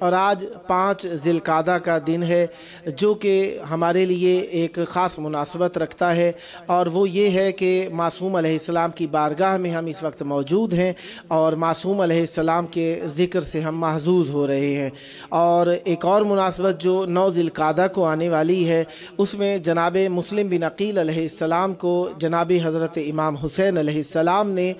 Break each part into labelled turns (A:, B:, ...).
A: اور آج 5 ذی القعدہ کا دن ہے، جو کہ ہمارے لیے ایک خاص مناسبت رکھتا ہے، اور وہ یہ ہے کہ معصوم علیہ السلام کی بارگاہ میں ہم اس وقت موجود ہیں اور معصوم علیہ السلام کے ذکر سے ہم محظوظ ہو رہے ہیں۔ اور ایک اور مناسبت جو 9 ذی القعدہ کو آنے والی ہے، اس میں جناب مسلم بن عقیل علیہ السلام کو جناب حضرت امام حسین علیہ السلام نے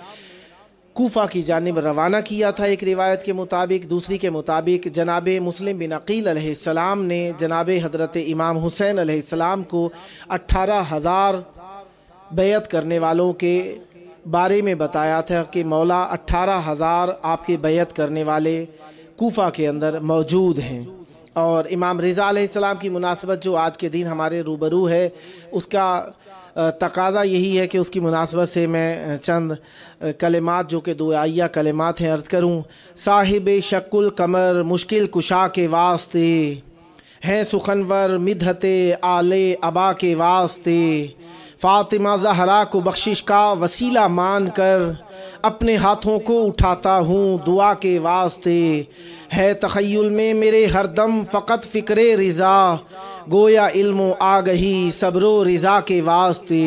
A: کوفہ کی جانب روانہ کیا تھا ایک روایت کے مطابق۔ دوسری کے مطابق جناب مسلم بن عقیل علیہ السلام نے جناب حضرت امام حسین علیہ السلام کو 18,000 بیعت کرنے والوں کے بارے میں بتایا تھا کہ مولا 18,000 آپ کے بیعت کرنے والے کوفہ کے اندر موجود ہیں۔ اور امام رضا علیہ السلام کی مناسبت جو آج کے دن ہمارے روبرو ہے، اس کا تقاضا یہی ہے کہ اس کی مناسبت سے میں چند کلمات جو کہ دعائیہ کلمات ہیں عرض کروں۔ صاحب شق القمر مشکل کشا کے واسطے ہیں سخنور مدحت آل ابا کے واسطے، فاطمہ زہرا کو بخشش کا وسیلہ مان کر اپنے ہاتھوں کو اٹھاتا ہوں دعا کے واسطے، ہے تخیل میں میرے ہر دم فقط فکر رضا، گویا علم و آگہی صبر و رضا کے واسطے،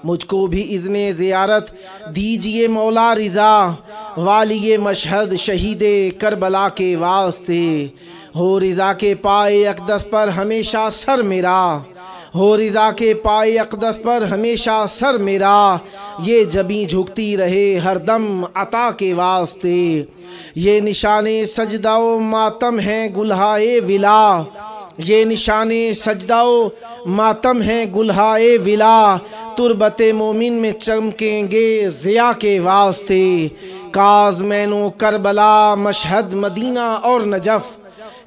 A: مجھ کو بھی اذن زیارت دیجئے مولا رضا، والی مشہد شہید کربلا کے واسطے، ہو رضا کے پائے اقدس پر ہمیشہ سر میرا، ہو رضا کے پائے اقدس پر ہمیشہ سر میرا، یہ جبیں جھکتی رہے ہر دم عطا کے واسطے، یہ نشان سجدہ و ماتم ہیں گلہائے ولا، یہ نشان سجدہ و ماتم ہیں گلہائے ولا، تربت مومن میں چمکیں گے ضیاء کے واسطے، کاظمین و کربلا مشہد مدینہ اور نجف،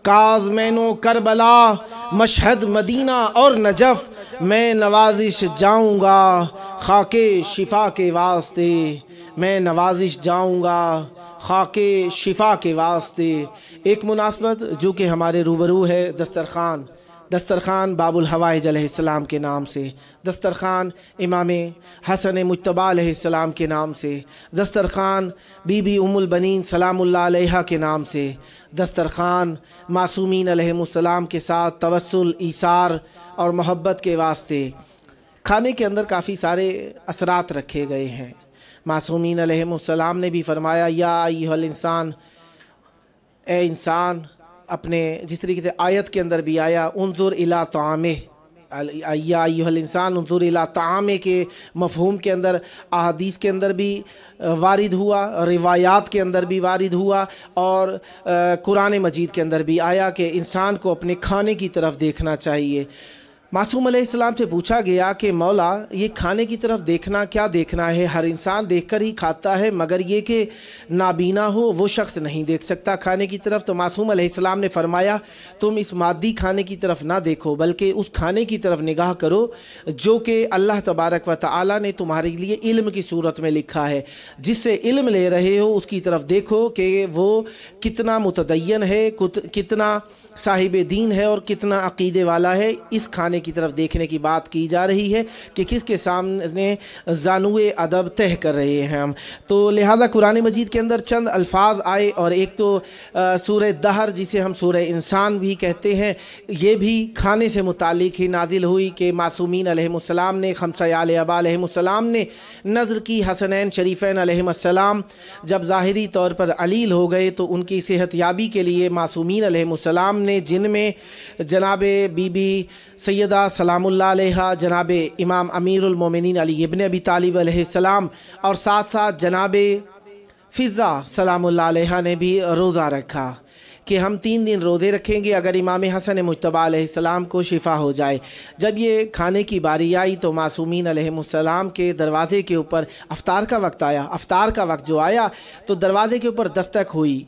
A: کاظمین و کربلا مشہد مدینہ اور نجف، میں نوازش جاؤں گا خاک شفا کے واسطے، میں نوازش جاؤں گا خاک شفا کے واسطے۔ ایک مناسبت جو کہ ہمارے روبرو ہے، دسترخوان باب الحوائج علیہ السلام کے نام سے، دسترخوان امام حسن مجتبی علیہ السلام کے نام سے، دسترخوان بی بی ام البنین سلام اللہ علیہا کے نام سے، دسترخوان معصومین علیہ السلام کے ساتھ توسل، ایثار اور محبت کے واسطے۔ کھانے کے اندر کافی سارے اثرات رکھے گئے ہیں۔ معصومین علیہ السلام نے بھی فرمایا یا ایھا الانسان، اے انسان، اپنے جس طریقے سے آیت کے اندر بھی آیا انظر الی طعامہ، یا ایھا الانسان انظر الی طعامہ کے مفہوم کے اندر احادیث کے اندر بھی وارد ہوا، روایات کے اندر بھی وارد ہوا، اور قرآن مجید کے اندر بھی آیا کہ انسان کو اپنے کھانے کی طرف دیکھنا چاہیے۔ معصوم علیہ السلام سے پوچھا گیا کہ مولا یہ کھانے کی طرف دیکھنا کیا دیکھنا ہے؟ ہر انسان دیکھ کر ہی کھاتا ہے، مگر یہ کہ نابینا ہو وہ شخص نہیں دیکھ سکتا کھانے کی طرف۔ تو معصوم علیہ السلام نے فرمایا تم اس مادی کھانے کی طرف نہ دیکھو، بلکہ اس کھانے کی طرف نگاہ کرو جو کہ اللہ تبارک و تعالی نے تمہارے لیے علم کی صورت میں لکھا ہے۔ جس سے علم لے رہے ہو اس کی طرف دیکھو کہ وہ کتنا متدین ہے، کتنا صاحب دین ہے اور کتنا عقیدے والا ہے۔ اس کھانے کی طرف دیکھنے کی بات کی جا رہی ہے کہ کس کے سامنے زانوئے ادب تہ کر رہے ہیں ہم۔ تو لہذا قرآن مجید کے اندر چند الفاظ آئے، اور ایک تو سورہ دہر جسے ہم سورہ انسان بھی کہتے ہیں، یہ بھی کھانے سے متعلق ہی نازل ہوئی کہ معصومین علیہ السلام نے، خمسہ آل ابا علیہ السلام نے نظر کی حسنین شریفین علیہ السلام جب ظاہری طور پر علیل ہو گئے تو ان کی صحت یابی کے لیے معصومین علیہ السلام نے، جن میں جناب بی بی سیدہ سلام اللہ علیہ، جناب امام امیر المومنین علی ابن ابی طالب علیہ السلام، اور ساتھ ساتھ جناب فضہ سلام اللہ علیہ نے بھی روزہ رکھا کہ ہم 3 دن روزے رکھیں گے اگر امام حسن مجتبی علیہ السلام کو شفا ہو جائے۔ جب یہ کھانے کی باری آئی تو معصومین علیہ السلام کے دروازے کے اوپر افطار کا وقت آیا۔ افطار کا وقت جو آیا تو دروازے کے اوپر دستک ہوئی،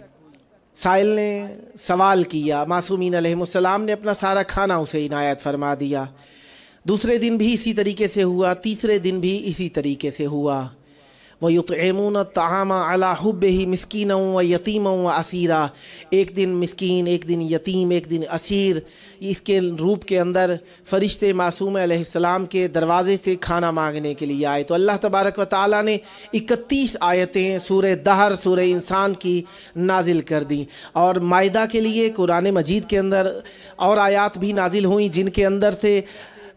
A: سائل نے سوال کیا، معصومین علیہ السلام نے اپنا سارا کھانا اسے عنایت فرما دیا۔ دوسرے دن بھی اسی طریقے سے ہوا، تیسرے دن بھی اسی طریقے سے ہوا۔ وَيُطْعِمُونَ الطَّعَامَ عَلَى حُبِّهِ مِسْكِينًا وَيَتِيمًا وَأَسِيرًا، ایک دن مسکین، ایک دن یتیم، ایک دن اسیر، اس کے روپ کے اندر فرشتے معصوم علیہ السلام کے دروازے سے کھانا مانگنے کے لیے آئے۔ تو اللہ تبارک و تعالیٰ نے 31 آیتیں سورہ دہر، سورہ انسان کی نازل کر دیں، اور مائدہ کے لیے قرآن مجید کے اندر اور آیات بھی نازل ہوئیں جن کے اندر سے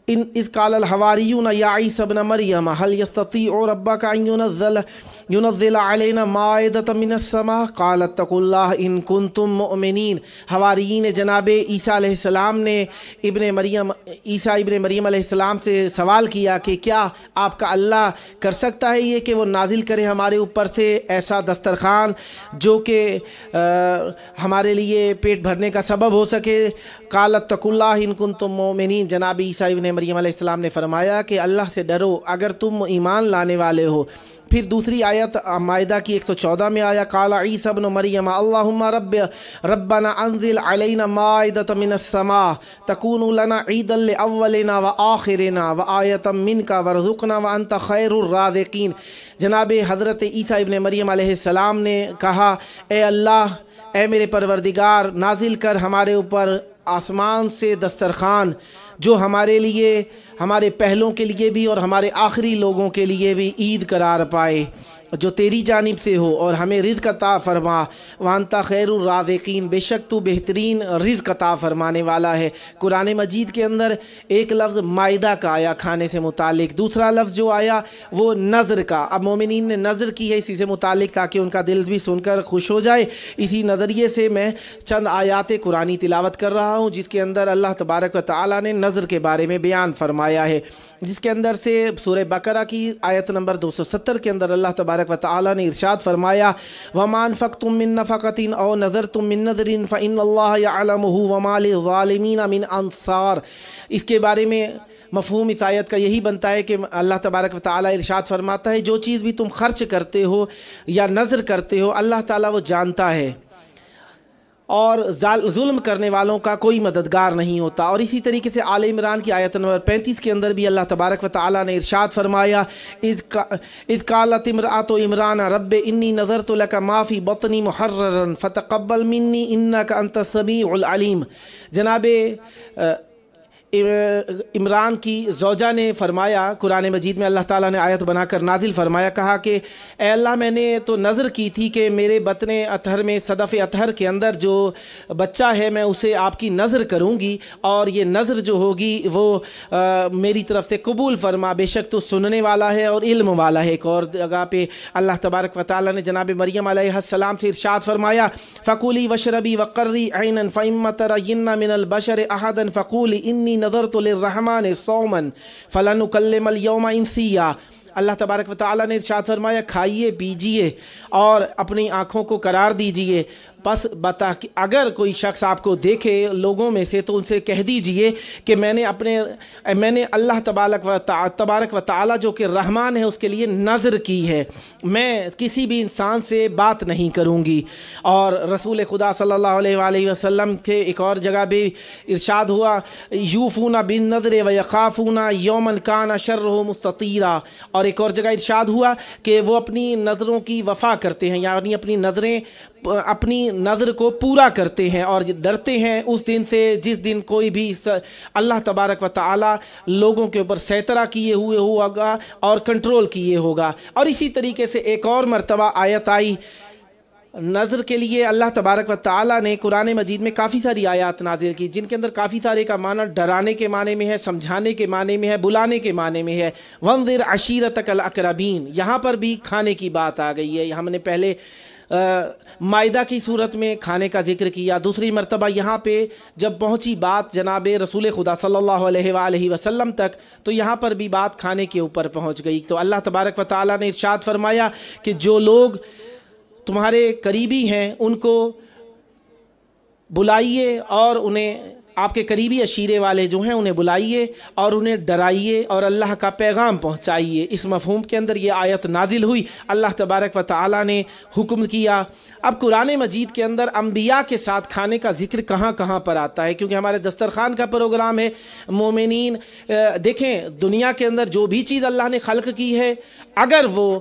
A: اذ قال الحواریون یا عیسی ابن مریم هل یستطیع ربک ان ينزل علینا مائدۃ من السماء قال اتقوا اللہ ان کنتم مؤمنین۔ حواریین جناب عیسیٰ علیہ السلام نے عیسیٰ ابن مریم علیہ السلام سے سوال کیا کہ کیا آپ کا اللہ کر سکتا ہے یہ کہ وہ نازل کرے ہمارے اوپر سے ایسا دسترخوان جو کہ ہمارے لیے پیٹ بھرنے کا سبب ہو سکے۔ قال اتقوا اللہ ان کنتم مؤمنین، جناب عیسیٰ ابن مریم علیہ السلام نے فرمایا کہ اللہ سے ڈرو اگر تم ایمان لانے والے ہو۔ پھر دوسری آیت مائدہ کی 114 میں آیا قال عیسی ابن مریم اللہم ربنا انزل علینا مائدۃ من السماء تکون لنا عیدا لاولنا وآخرنا وآیۃ منک وارزقنا وانت خیر الرازقین۔ جناب حضرت عیسیٰ ابن مریم علیہ السلام نے کہا اے اللہ، اے میرے پروردگار، نازل کر ہمارے اوپر آسمان سے دسترخوان جو ہمارے لیے، ہمارے پہلوں کے لیے بھی اور ہمارے آخری لوگوں کے لیے بھی عید قرار پائے، جو تیری جانب سے ہو، اور ہمیں رزق عطا فرما۔ وانت خیر الرازقین، بے شک تو بہترین رزق عطا فرمانے والا ہے۔ قرآن مجید کے اندر ایک لفظ مائدہ کا آیا کھانے سے متعلق، دوسرا لفظ جو آیا وہ نظر کا۔ اب مومنین نے نظر کی ہے اسی سے متعلق تاکہ ان کا دل بھی سن کر خوش ہو جائے۔ اسی نظریے سے میں چند آیات قرآنی تلاوت کر رہا ہوں جس کے اندر اللہ تبارک و تعالیٰ نے نظر کے بارے میں بیان فرمایا ہے، جس کے اندر سے سورہ بقرہ کی آیت نمبر 270 کے اندر اللہ تبارک و تعالیٰ نے ارشاد فرمایا وَمَا أَنفَقْتُم مِّن نَفَقَةٍ أَوْ نَذَرْتُم مِّن نَذْرٍ فَإِنَّ اللَّهَ يَعْلَمُهُ وَمَا لِلظَّالِمِينَ مِنْ أَنصَارٍ۔ اس کے بارے میں مفہوم اس آیت کا یہی بنتا ہے کہ اللہ تبارک و تعالیٰ ارشاد فرماتا ہے جو چیز بھی تم خرچ کرتے ہو یا نذر کرتے ہو اللہ تعالیٰ وہ جانتا ہے، اور ظلم کرنے والوں کا کوئی مددگار نہیں ہوتا۔ اور اسی طریقے سے آل عمران کی آیت نمبر 35 کے اندر بھی اللہ تبارک و تعالیٰ نے ارشاد فرمایا اذ قالت امرأۃ عمران رب انی نذرت لک ما فی بطنی محررا فتقبل منی انک انت السمیع العلیم۔ جناب عمران کی زوجہ نے فرمایا، قرآن مجید میں اللہ تعالیٰ نے آیت بنا کر نازل فرمایا، کہا کہ اے اللہ میں نے تو نظر کی تھی کہ میرے بطن اطہر میں، صدف اطہر کے اندر جو بچہ ہے میں اسے آپ کی نظر کروں گی، اور یہ نظر جو ہوگی وہ میری طرف سے قبول فرما، بے شک تو سننے والا ہے اور علم والا ہے۔ ایک اور جگہ پہ اللہ تبارک و تعالیٰ نے جناب مریم علیہ السلام سے ارشاد فرمایا فَقُولِي وَاشْرَبِي وَقَرِّي عَيْنًا فَإِمَّا تَرَيِنَّ مِنَ الْبَشَرِ أَحَدًا فَقُولِي إِنِّي نَذَرْتُ لِلرَّحْمَنِ صَوْمًا فَلَنُكَلِّمَ الْيَوْمَ إِنسِيًّا۔ اللہ تبارک و تعالیٰ نے ارشاد فرمایا کھائیے پیجیے اور اپنی آنکھوں کو قرار دیجیے، بس بتا کہ اگر کوئی شخص آپ کو دیکھے لوگوں میں سے تو ان سے کہہ دیجئے کہ میں نے اللہ تبارک و تعالیٰ جو کہ رحمان ہے اس کے لیے نظر کی ہے، میں کسی بھی انسان سے بات نہیں کروں گی۔ اور رسول خدا صلی اللہ علیہ وآلہ وسلم کے ایک اور جگہ بھی ارشاد ہوا یوفون بالنذر ویخافون یوما کان شرہ مستطیرا، اور ایک اور جگہ ارشاد ہوا کہ وہ اپنی نظروں کی وفا کرتے ہیں، یعنی اپنی نظر کو پورا کرتے ہیں اور ڈرتے ہیں اس دن سے جس دن کوئی بھی اللہ تبارک و تعالی لوگوں کے اوپر سیطرہ کیے ہوئے ہوگا اور کنٹرول کیے ہوگا۔ اور اسی طریقے سے ایک اور مرتبہ آیت آئی نظر کے لیے، اللہ تبارک و تعالیٰ نے قرآن مجید میں کافی ساری آیات نازل کی جن کے اندر کافی سارے کا معنی ڈرانے کے معنی میں ہے، سمجھانے کے معنی میں ہے، بلانے کے معنی میں ہے۔ وَانذِرْ عَشِيرَتَكَ الْأَقْرَبِينَ، یہاں پر بھی کھانے کی بات آ گئی ہے۔ ہم نے پہلے مائدہ کی صورت میں کھانے کا ذکر کیا، دوسری مرتبہ یہاں پہ جب پہنچی بات جناب رسول خدا صلی اللہ علیہ وآلہ وسلم تک تو یہاں پر بھی بات کھانے کے اوپر پہنچ گئی۔ تو اللہ تبارک و تعالیٰ نے ارشاد فرمایا کہ جو لوگ تمہارے قریبی ہیں ان کو بلائیے اور انہیں آپ کے قریبی عشیرے والے جو ہیں انہیں بلائیے اور انہیں ڈرائیے اور اللہ کا پیغام پہنچائیے۔ اس مفہوم کے اندر یہ آیت نازل ہوئی، اللہ تبارک و تعالیٰ نے حکم کیا۔ اب قرآن مجید کے اندر انبیاء کے ساتھ کھانے کا ذکر کہاں کہاں پر آتا ہے، کیونکہ ہمارے دسترخوان کا پروگرام ہے۔ مومنین دیکھیں دنیا کے اندر جو بھی چیز اللہ نے خلق کی ہے اگر وہ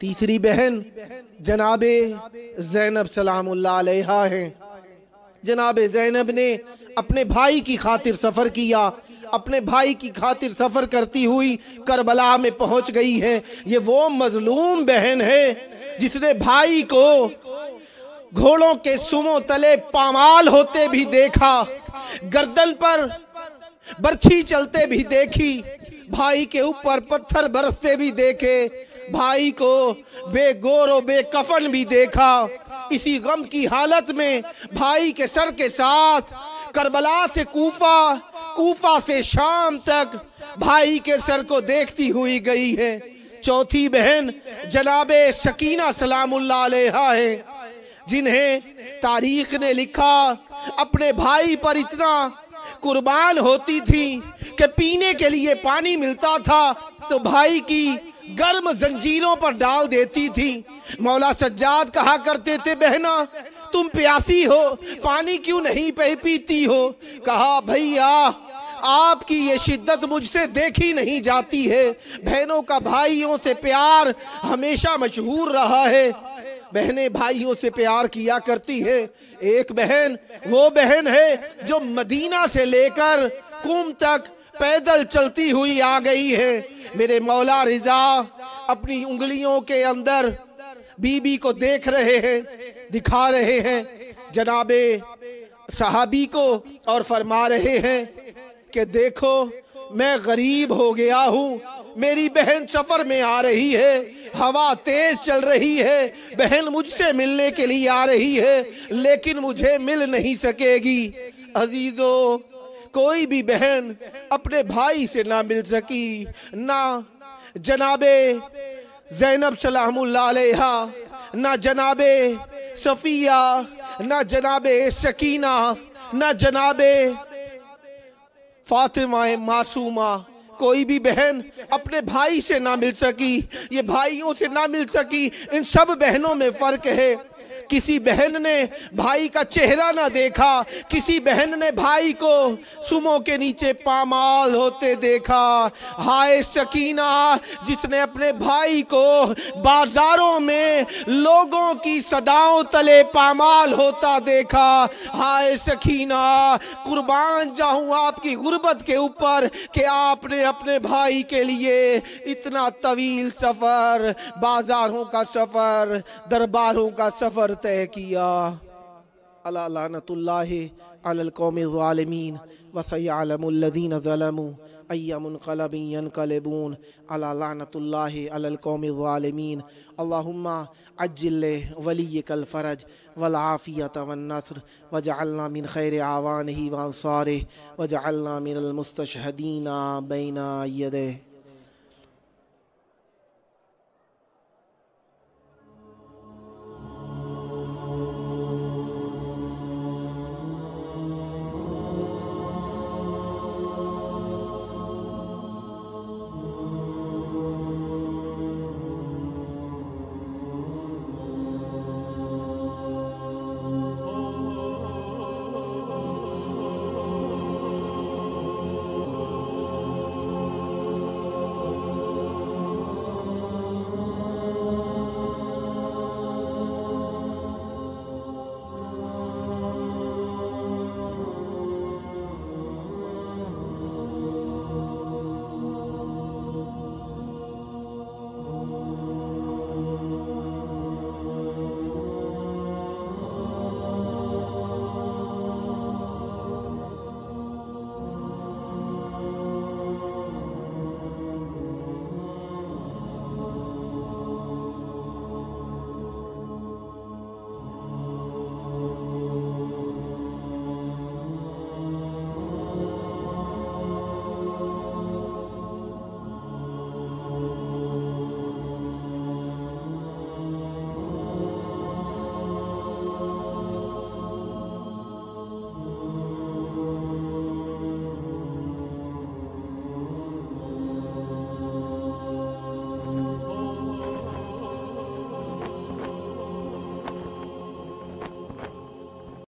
A: تیسری بہن جناب زینب سلام اللہ علیہا ہیں۔ جناب زینب نے اپنے بھائی کی خاطر سفر کیا، اپنے بھائی کی خاطر سفر کرتی ہوئی کربلا میں پہنچ گئی ہے۔ یہ وہ مظلوم بہن ہے جس نے بھائی کو گھوڑوں کے سموں تلے پامال ہوتے بھی دیکھا، گردن پر برچھی چلتے بھی دیکھی، بھائی کے اوپر پتھر برستے بھی دیکھے، بھائی کو بے گور و بے کفن بھی دیکھا۔ اسی غم کی حالت میں بھائی کے سر کے ساتھ کربلا سے کوفہ، کوفہ سے شام تک بھائی کے سر کو دیکھتی ہوئی گئی ہے۔ چوتھی بہن جناب سکینہ سلام اللہ علیہا ہے، جنہیں تاریخ نے لکھا اپنے بھائی پر اتنا قربان ہوتی تھی کہ پینے کے لیے پانی ملتا تھا تو بھائی کی گرم زنجیروں پر ڈال دیتی تھی۔ مولا سجاد کہا کرتے تھے بہنا تم پیاسی ہو، پانی کیوں نہیں پیتی ہو؟ کہا بھیا آپ کی یہ شدت مجھ سے دیکھی نہیں جاتی ہے۔ بہنوں کا بھائیوں سے پیار ہمیشہ مشہور رہا ہے، بہنیں بھائیوں سے پیار کیا کرتی ہے۔ ایک بہن وہ بہن ہے جو مدینہ سے لے کر قم تک پیدل چلتی ہوئی آ گئی ہے۔ میرے مولا رضا اپنی انگلیوں کے اندر بی بی کو دیکھ رہے ہیں، دکھا رہے ہیں جناب صحابی کو، اور فرما رہے ہیں کہ دیکھو میں غریب ہو گیا ہوں، میری بہن سفر میں آ رہی ہے، ہوا تیز چل رہی ہے، بہن مجھ سے ملنے کے لیے آ رہی ہے لیکن مجھے مل نہیں سکے گی۔ عزیزو کوئی بھی بہن اپنے بھائی سے نہ مل سکی، نہ جناب زینب سلام اللہ علیہا، نہ جناب صفیہ، نہ جناب سکینہ، نہ جناب فاطمہ معصومہ، کوئی بھی بہن اپنے بھائی سے نہ مل سکی، یہ بھائیوں سے نہ مل سکی۔ ان سب بہنوں میں فرق ہے، کسی بہن نے بھائی کا چہرہ نہ دیکھا، کسی بہن نے بھائی کو سموں کے نیچے پامال ہوتے دیکھا۔ ہائے سکینہ جس نے اپنے بھائی کو بازاروں میں لوگوں کی صداؤں تلے پامال ہوتا دیکھا۔ ہائے سکینہ قربان جاؤں آپ کی غربت کے اوپر کہ آپ نے اپنے بھائی کے لیے اتنا طویل سفر، بازاروں کا سفر، درباروں کا سفر طے کیا۔ الا لعنت اللہ علی القوم الظالمین وسیعلم الذین ظلموا ای منقلب ینقلبون۔ الا لعنت اللہ علی القوم الظالمین۔ اللہم عجل ولیک الفرج والعافیت والنصر وجعلنا من خیر اعوانہ وانصارہ وجعلنا من المستشہدین بین یدہ۔